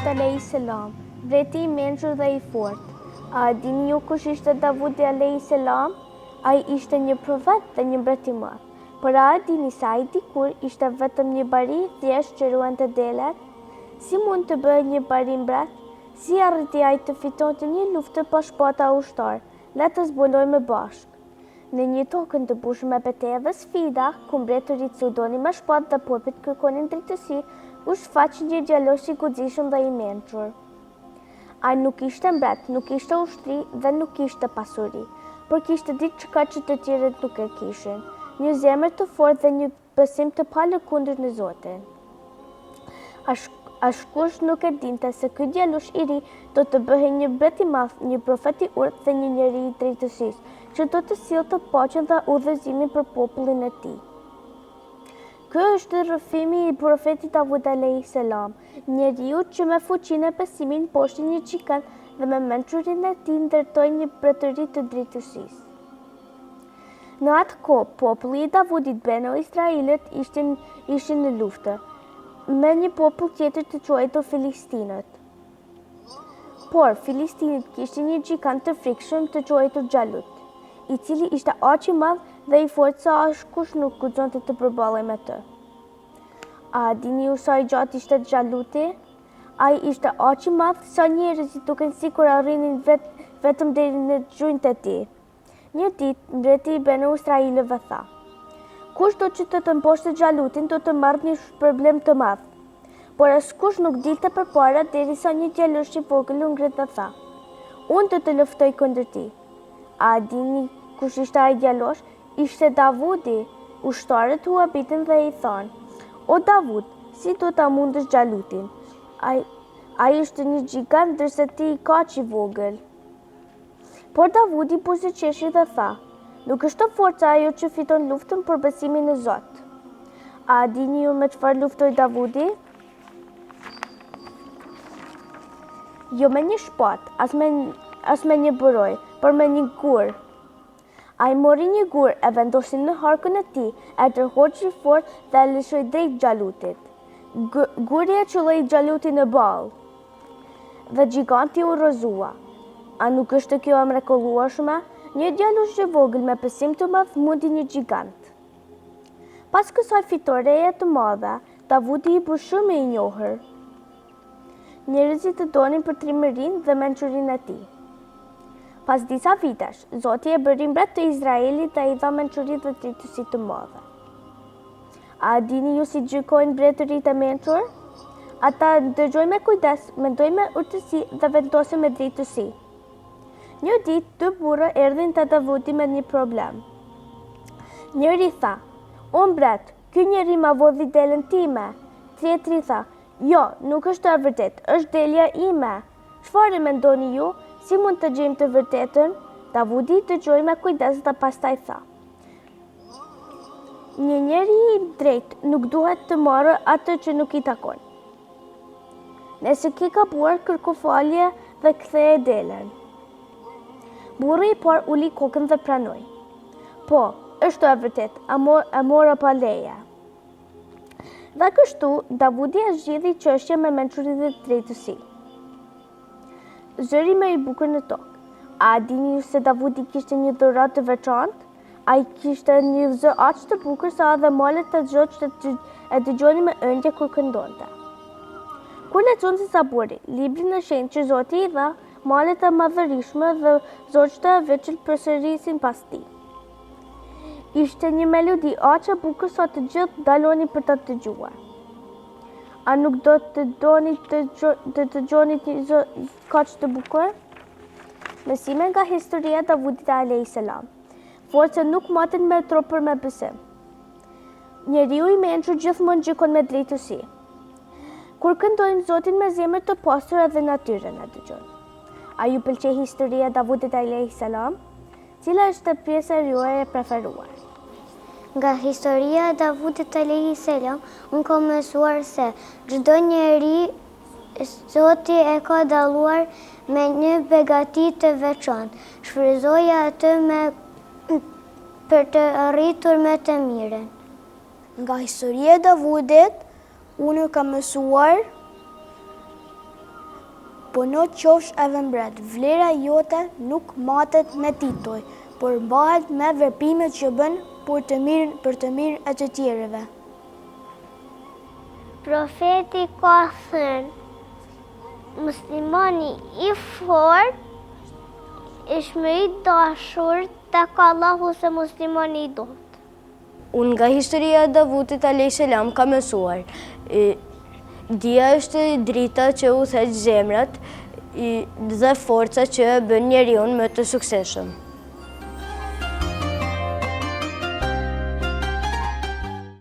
Davud alayhis salam, mbreti I mençur dhe I fortë. A dini ju kush ishte Davudi alayhis salam? Ai ishte një profet dhe një mbret I madh. Por a dini se ai dikur ishte vetëm një bari thjesht që ruante delet? Si mund të bëhej një bari mbret? Si arriti ai të fitonte një luftë pa shpata ushtar? Le të zbulojmë bashkë. Në një tokën të mbushur me betejë dhe sfida, ku mbretërit sudonin me shpatë dhe popët kërkonin drejtësi, u shfaq një djalosh I guxishëm dhe I mençur. Ai nuk ishte mbret, nuk ishte ushtri dhe nuk ishte pasuri, por kishte diçka që të tjerët nuk e kishin, një zemër të fortë dhe një besim të palëkundur në Zotin. Askush nuk e dinte se ky djalosh I ri do të bëhej një mbret I madh, një profet I urtë dhe një njeri I drejtësisë, që do të sillte paqen dhe udhëzimin për popullin e tij. Ky është rrëfimi I profetit Davud alayhis salam, njeriu që me fuqinë e besimit poshti një gjigant dhe me mençurinë e tij ndërtoi një mbretëri të drejtësisë. Në atë kohë, populli I Davudit Beno Israilit ishin në luftë me një popull tjetër të quajtur Filistinët. Por Filistinët kishin një gjigant të frikshëm të quajtur Xhalut, I cili ishte aq I madh dhe I fortë sa askush nuk guxonte të përballej me të. A dini ju sa I gjatë ishte Xhaluti? Ai ishte aq I madh sa njerëzit duken sikur arrinin vetëm deri në gjunjët e tij. Një ditë mbreti I Beno Israilëve tha: "Kush do që të mposhte Xhalutin do të marrë një problem të madh." Por askush nuk dilte përpara derisa një djalosh I vogël u ngrit dhe tha: "Unë do të luftoj kundër tij." A dini kush ishte ai djalosh? Ishte Davudi. Ushtarët u habitin dhe I thanë: "O Davud, si do ta mundësh Xhalutin? Ai është një gjigant ndërsa ti I kaq I vogël." Por Davudi buzëqeshi dhe tha: "Nuk është forca ajo që fiton luftën, por besimi në Zot." A dini ju me çfarë luftoi Davudi? Jo me një shpatë, as me një buroj, por me një gur. Ai mori një gur, e vendosi në harkën e tij, e tërhoqi fort dhe e lëshoi drejt Xhalutit. Guri e çulloi Xhalutin në ball dhe giganti u rrëzua. A nuk është kjo e mrekullueshme? Një djalosh I vogël me besim të madh mundi një gjigant. Pas kësaj fitoreje të madhe, Davudi I bë shumë I njohur. Njerëzit e donin për trimërinë dhe mençurinë e tij. Pas disa vitesh, Zoti e bëri mbret të Izraelit dhe I dha mençuri dhe drejtësi të mëdha. A dini ju si gjykojnë mbretërit e mençur? Ata dëgjojnë me kujdes, mendojnë me urtësi dhe vendosin me drejtësi. Një ditë, dy burra erdhin te Davudi me një problem. Njëri tha: "O mbret, ky njeri ma vodhi delën time." Tjetri tha: "Jo, nuk është e vërtet, është delja ime. Çfarë mendoni ju? Si mund të gjejmë të vërtetën?" Davudi dëgjoi me kujdes dhe pastaj tha: "Një njeri I drejt nuk duhet të marrë atë që nuk I takon. Nëse ke gabuar, kërko falje dhe ktheje delën." Burri I parë uli kokën dhe pranoi: "Po, është e vërtet, e mora pa leje." Dhe kështu, Davudi e zgjidhi çështjen me mençuri dhe drejtësi. Zëri më I bukur në tokë. A dini ju se Davudi kishte një dhuratë të veçantë? Ai kishte një zë aq të bukur sa edhe malet e zogjtë e dëgjonin me ëndje kur këndonte. Kur lexonte Zaburi, librin e shenjtë që Zoti I dha, malet e madhërishme dhe zogjtë e veçël përsërisin pas tij. Ishte një melodi aq e bukur sa të gjithë dalonin për ta dëgjuar. A nuk do të doni të dëgjoni një zë kaq të bukur? Mësime nga historia e Davudit alayhis salam. Forca nuk matet me trop për me besim. Njeriu I mençur gjithmonë gjykon me drejtësi. Kur këndojmë Zotin me zemër të pastër edhe natyrën e dëgjojmë. A ju pëlqej historia e Davudit alayhis salam? Cila është pjesa juaj e preferuar? Nga historia e Davudit alayhis salam, unë kam mësuar se çdo njeri Zoti e ka dalluar me një begati të veçantë. Shfrytezoi atë për të arritur me të mirën. Nga historia e Davudit, unë kam mësuar Po në qofsh edhe mbret, vlera jote nuk matet me titull, por mbahet me veprimet që bën për të mirë e të tjerëve. Profeti ka thënë, muslimani i fort, ishme i dashur tek Allahu se muslimani i dot. Unë nga historia e Davutit a.s. ka mësuar. Dia është drita që u theq zemrat dhe forca që bën njeriun më të suksesshëm.